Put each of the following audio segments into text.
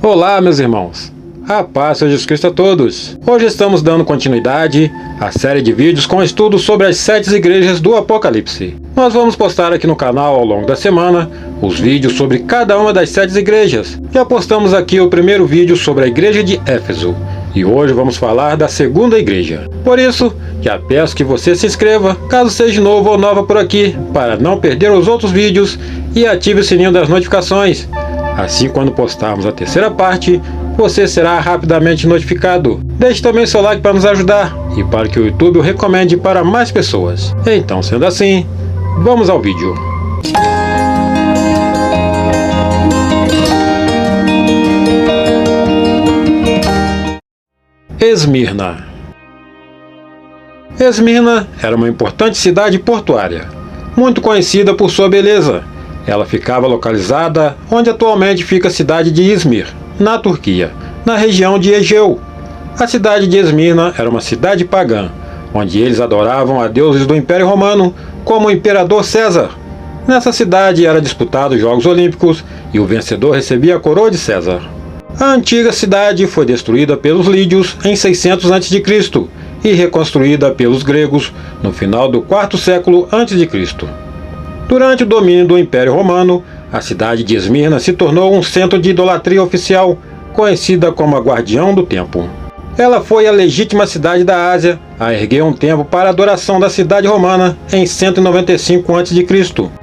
Olá, meus irmãos. A paz seja Jesus Cristo a todos. Hoje estamos dando continuidade à série de vídeos com estudos sobre as 7 igrejas do Apocalipse. Nós vamos postar aqui no canal ao longo da semana os vídeos sobre cada uma das 7 igrejas. Já postamos aqui o primeiro vídeo sobre a igreja de Éfeso e hoje vamos falar da segunda igreja. Por isso, já peço que você se inscreva, caso seja novo ou nova por aqui, para não perder os outros vídeos e ative o sininho das notificações. Assim, quando postarmos a terceira parte, você será rapidamente notificado. Deixe também seu like para nos ajudar e para que o YouTube o recomende para mais pessoas. Então, sendo assim, vamos ao vídeo. Esmirna. Esmirna era uma importante cidade portuária, muito conhecida por sua beleza. Ela ficava localizada onde atualmente fica a cidade de Izmir, na Turquia, na região de Egeu. A cidade de Esmirna era uma cidade pagã, onde eles adoravam a deuses do Império Romano, como o Imperador César. Nessa cidade era disputado os Jogos Olímpicos e o vencedor recebia a coroa de César. A antiga cidade foi destruída pelos lídios em 600 a.C. e reconstruída pelos gregos no final do 4º século a.C. Durante o domínio do Império Romano, a cidade de Esmirna se tornou um centro de idolatria oficial, conhecida como a Guardião do Templo. Ela foi a legítima cidade da Ásia a erguer um templo para a adoração da cidade romana em 195 a.C.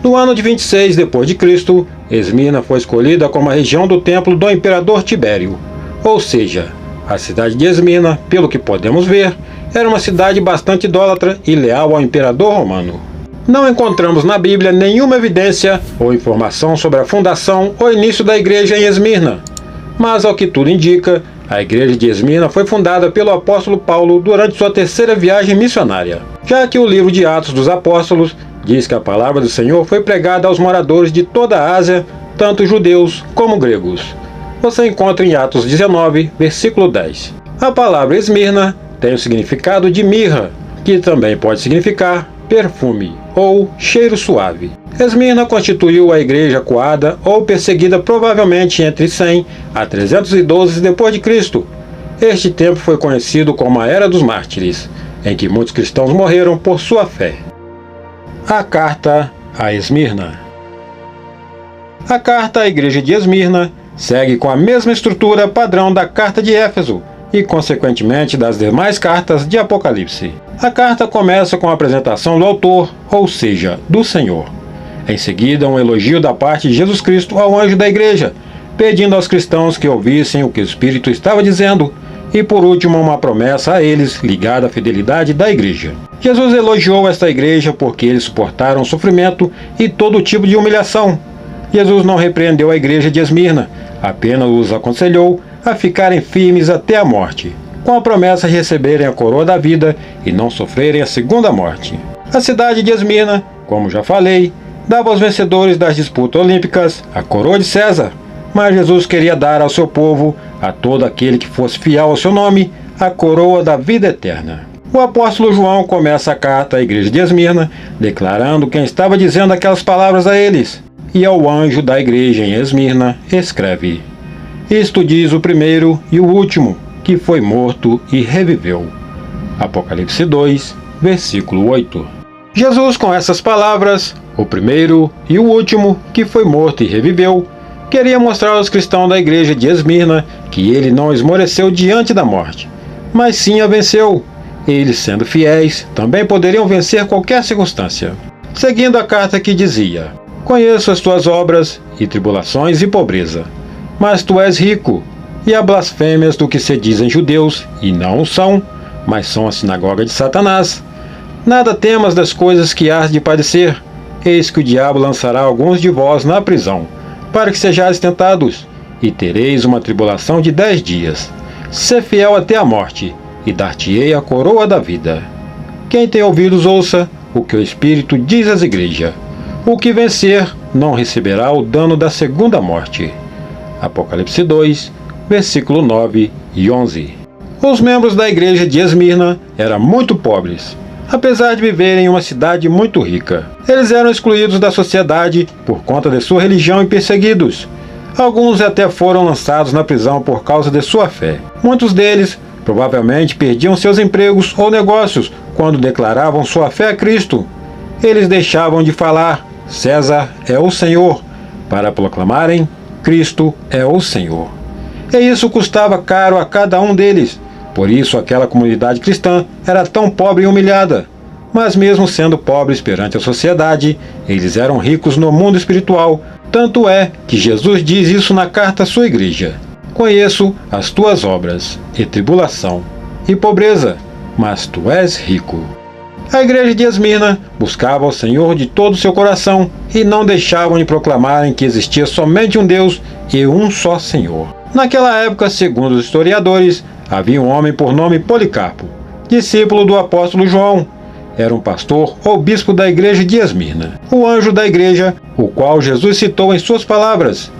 No ano de 26 d.C., Esmirna foi escolhida como a região do templo do Imperador Tibério. Ou seja, a cidade de Esmirna, pelo que podemos ver, era uma cidade bastante idólatra e leal ao Imperador Romano. Não encontramos na Bíblia nenhuma evidência ou informação sobre a fundação ou início da igreja em Esmirna, mas ao que tudo indica, a igreja de Esmirna foi fundada pelo apóstolo Paulo durante sua terceira viagem missionária, já que o livro de Atos dos Apóstolos diz que a palavra do Senhor foi pregada aos moradores de toda a Ásia, tanto judeus como gregos. Você encontra em Atos 19, versículo 10. A palavra Esmirna tem o significado de mirra, que também pode significar perfume ou cheiro suave. Esmirna constituiu a igreja coada ou perseguida provavelmente entre 100 a 312 d.C. Este tempo foi conhecido como a Era dos Mártires, em que muitos cristãos morreram por sua fé. A carta a Esmirna. A carta à igreja de Esmirna segue com a mesma estrutura padrão da carta de Éfeso e, consequentemente, das demais cartas de Apocalipse. A carta começa com a apresentação do autor, ou seja, do Senhor. Em seguida, um elogio da parte de Jesus Cristo ao anjo da igreja, pedindo aos cristãos que ouvissem o que o Espírito estava dizendo, e por último, uma promessa a eles ligada à fidelidade da igreja. Jesus elogiou esta igreja porque eles suportaram sofrimento e todo tipo de humilhação. Jesus não repreendeu a igreja de Esmirna, apenas os aconselhou a ficarem firmes até a morte, com a promessa de receberem a coroa da vida e não sofrerem a segunda morte. A cidade de Esmirna, como já falei, dava aos vencedores das disputas olímpicas a coroa de César, mas Jesus queria dar ao seu povo, a todo aquele que fosse fiel ao seu nome, a coroa da vida eterna. O apóstolo João começa a carta à igreja de Esmirna, declarando quem estava dizendo aquelas palavras a eles, e ao anjo da igreja em Esmirna escreve: Isto diz o primeiro e o último, que foi morto e reviveu. Apocalipse 2, versículo 8. Jesus, com essas palavras, o primeiro e o último, que foi morto e reviveu, queria mostrar aos cristãos da igreja de Esmirna que ele não esmoreceu diante da morte, mas sim a venceu. Eles, sendo fiéis, também poderiam vencer qualquer circunstância. Seguindo a carta que dizia: Conheço as tuas obras e tribulações e pobreza, mas tu és rico, e há blasfêmias do que se dizem judeus, e não o são, mas são a sinagoga de Satanás. Nada temas das coisas que hás de padecer. Eis que o diabo lançará alguns de vós na prisão, para que sejais tentados, e tereis uma tribulação de 10 dias. Sê fiel até a morte, e dar-te-ei a coroa da vida. Quem tem ouvidos ouça o que o Espírito diz às igrejas. O que vencer não receberá o dano da segunda morte. Apocalipse 2, versículo 9 e 11. Os membros da igreja de Esmirna eram muito pobres, apesar de viverem em uma cidade muito rica. Eles eram excluídos da sociedade por conta de sua religião e perseguidos. Alguns até foram lançados na prisão por causa de sua fé. Muitos deles provavelmente perdiam seus empregos ou negócios quando declaravam sua fé a Cristo. Eles deixavam de falar "César é o Senhor" para proclamarem "Cristo é o Senhor". E isso custava caro a cada um deles. Por isso aquela comunidade cristã era tão pobre e humilhada. Mas mesmo sendo pobres perante a sociedade, eles eram ricos no mundo espiritual. Tanto é que Jesus diz isso na carta à sua igreja: "Conheço as tuas obras, e tribulação, e pobreza, mas tu és rico." A igreja de Esmirna buscava o Senhor de todo o seu coração e não deixavam de proclamarem que existia somente um Deus e um só Senhor. Naquela época, segundo os historiadores, havia um homem por nome Policarpo, discípulo do apóstolo João. Era um pastor ou bispo da igreja de Esmirna, o anjo da igreja, o qual Jesus citou em suas palavras.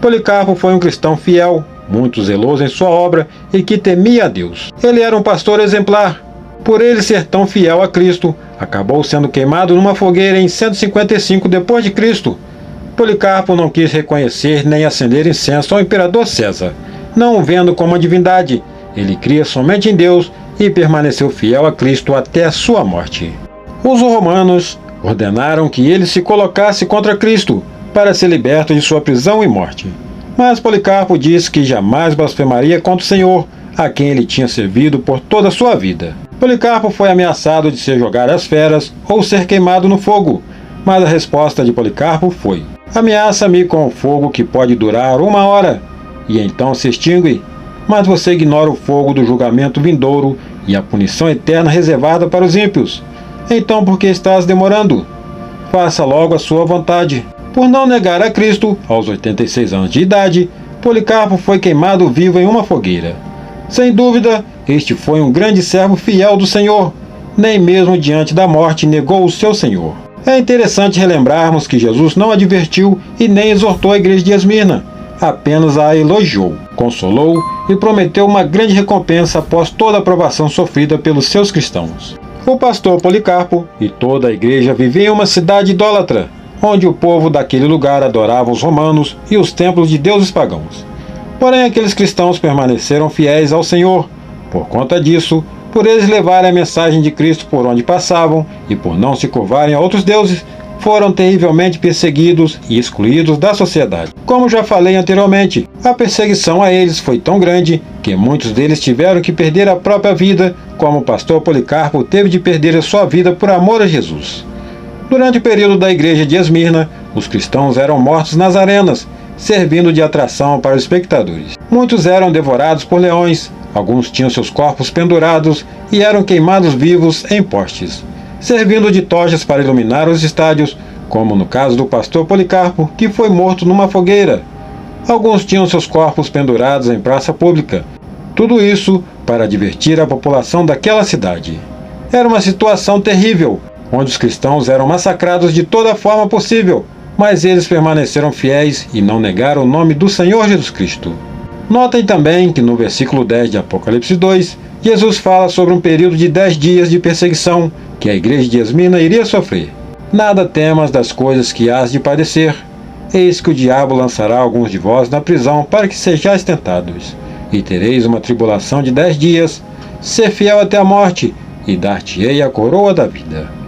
Policarpo foi um cristão fiel, muito zeloso em sua obra e que temia a Deus. Ele era um pastor exemplar. Por ele ser tão fiel a Cristo, acabou sendo queimado numa fogueira em 155 d.C. Policarpo não quis reconhecer nem acender incenso ao imperador César, não o vendo como uma divindade. Ele cria somente em Deus e permaneceu fiel a Cristo até a sua morte. Os romanos ordenaram que ele se colocasse contra Cristo para ser liberto de sua prisão e morte. Mas Policarpo disse que jamais blasfemaria contra o Senhor, a quem ele tinha servido por toda a sua vida. Policarpo foi ameaçado de ser jogado às feras ou ser queimado no fogo, mas a resposta de Policarpo foi: "Ameaça-me com o fogo que pode durar 1 hora, e então se extingue, mas você ignora o fogo do julgamento vindouro e a punição eterna reservada para os ímpios. Então por que estás demorando? Faça logo a sua vontade." Por não negar a Cristo, aos 86 anos de idade, Policarpo foi queimado vivo em uma fogueira. Sem dúvida, este foi um grande servo fiel do Senhor. Nem mesmo diante da morte negou o seu Senhor. É interessante relembrarmos que Jesus não advertiu e nem exortou a igreja de Esmirna, apenas a elogiou, consolou e prometeu uma grande recompensa após toda a provação sofrida pelos seus cristãos. O pastor Policarpo e toda a igreja viviam em uma cidade idólatra, onde o povo daquele lugar adorava os romanos e os templos de deuses pagãos. Porém, aqueles cristãos permaneceram fiéis ao Senhor. Por conta disso, por eles levarem a mensagem de Cristo por onde passavam e por não se curvarem a outros deuses, foram terrivelmente perseguidos e excluídos da sociedade. Como já falei anteriormente, a perseguição a eles foi tão grande que muitos deles tiveram que perder a própria vida, como o pastor Policarpo teve de perder a sua vida por amor a Jesus. Durante o período da igreja de Esmirna, os cristãos eram mortos nas arenas, servindo de atração para os espectadores. Muitos eram devorados por leões, alguns tinham seus corpos pendurados e eram queimados vivos em postes, servindo de tochas para iluminar os estádios, como no caso do pastor Policarpo, que foi morto numa fogueira. Alguns tinham seus corpos pendurados em praça pública. Tudo isso para divertir a população daquela cidade. Era uma situação terrível, onde os cristãos eram massacrados de toda forma possível, mas eles permaneceram fiéis e não negaram o nome do Senhor Jesus Cristo. Notem também que no versículo 10 de Apocalipse 2, Jesus fala sobre um período de 10 dias de perseguição que a igreja de Esmirna iria sofrer. Nada temas das coisas que hás de padecer. Eis que o diabo lançará alguns de vós na prisão para que sejais tentados, e tereis uma tribulação de 10 dias. Ser fiel até a morte, e dar-te-ei a coroa da vida.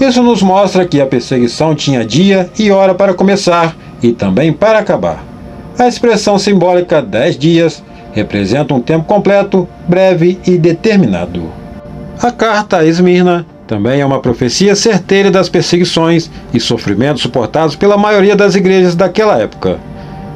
Isso nos mostra que a perseguição tinha dia e hora para começar e também para acabar. A expressão simbólica 10 dias representa um tempo completo, breve e determinado. A carta a Esmirna também é uma profecia certeira das perseguições e sofrimentos suportados pela maioria das igrejas daquela época.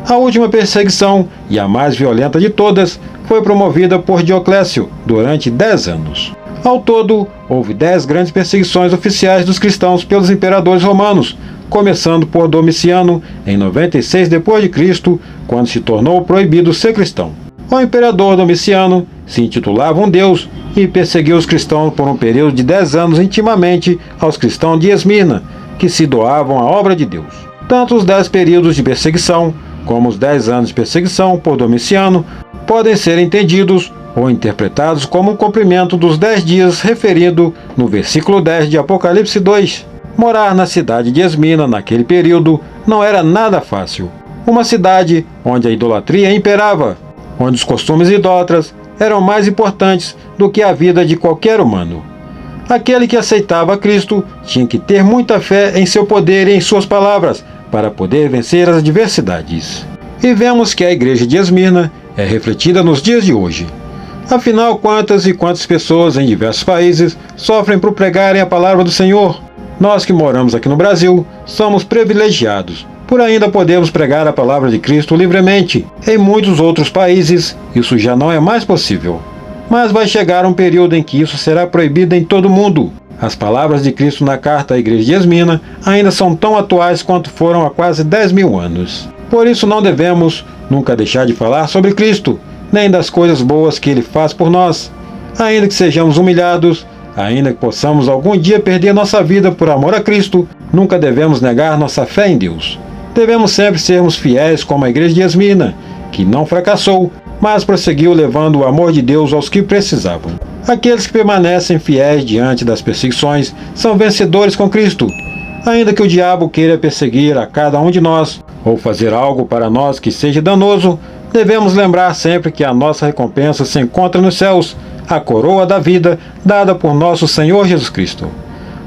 A última perseguição, e a mais violenta de todas, foi promovida por Dioclécio durante 10 anos. Ao todo, houve 10 grandes perseguições oficiais dos cristãos pelos imperadores romanos, começando por Domiciano, em 96 d.C., quando se tornou proibido ser cristão. O imperador Domiciano se intitulava um deus e perseguiu os cristãos por um período de 10 anos intimamente aos cristãos de Esmirna, que se doavam à obra de Deus. Tanto os 10 períodos de perseguição, como os 10 anos de perseguição por Domiciano, podem ser entendidos ou interpretados como um cumprimento dos 10 dias referido no versículo 10 de Apocalipse 2. Morar na cidade de Esmirna naquele período não era nada fácil. Uma cidade onde a idolatria imperava, onde os costumes idólatras eram mais importantes do que a vida de qualquer humano. Aquele que aceitava Cristo tinha que ter muita fé em seu poder e em suas palavras para poder vencer as adversidades. E vemos que a igreja de Esmirna é refletida nos dias de hoje. Afinal, quantas e quantas pessoas em diversos países sofrem por pregarem a palavra do Senhor? Nós que moramos aqui no Brasil somos privilegiados por ainda podermos pregar a palavra de Cristo livremente. Em muitos outros países, isso já não é mais possível. Mas vai chegar um período em que isso será proibido em todo o mundo. As palavras de Cristo na carta à igreja de Esmirna ainda são tão atuais quanto foram há quase 10.000 anos. Por isso não devemos nunca deixar de falar sobre Cristo, nem das coisas boas que Ele faz por nós. Ainda que sejamos humilhados, ainda que possamos algum dia perder nossa vida por amor a Cristo, nunca devemos negar nossa fé em Deus. Devemos sempre sermos fiéis como a igreja de Esmirna, que não fracassou, mas prosseguiu levando o amor de Deus aos que precisavam. Aqueles que permanecem fiéis diante das perseguições são vencedores com Cristo. Ainda que o diabo queira perseguir a cada um de nós, ou fazer algo para nós que seja danoso, devemos lembrar sempre que a nossa recompensa se encontra nos céus, a coroa da vida dada por nosso Senhor Jesus Cristo.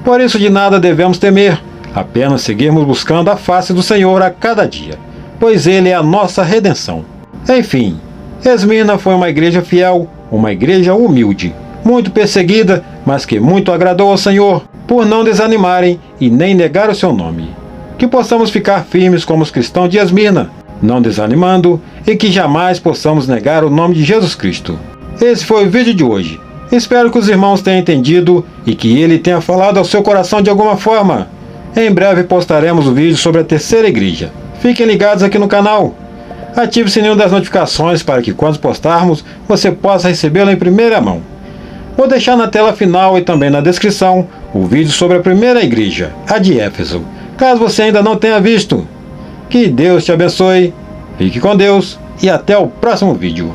Por isso de nada devemos temer, apenas seguirmos buscando a face do Senhor a cada dia, pois Ele é a nossa redenção. Enfim, Esmirna foi uma igreja fiel, uma igreja humilde, muito perseguida, mas que muito agradou ao Senhor, por não desanimarem e nem negar o seu nome. Que possamos ficar firmes como os cristãos de Esmirna, não desanimando, e que jamais possamos negar o nome de Jesus Cristo. Esse foi o vídeo de hoje. Espero que os irmãos tenham entendido e que ele tenha falado ao seu coração de alguma forma. Em breve postaremos o vídeo sobre a terceira igreja. Fiquem ligados aqui no canal. Ative o sininho das notificações para que quando postarmos, você possa recebê-lo em primeira mão. Vou deixar na tela final e também na descrição o vídeo sobre a primeira igreja, a de Éfeso, caso você ainda não tenha visto. Que Deus te abençoe, fique com Deus e até o próximo vídeo.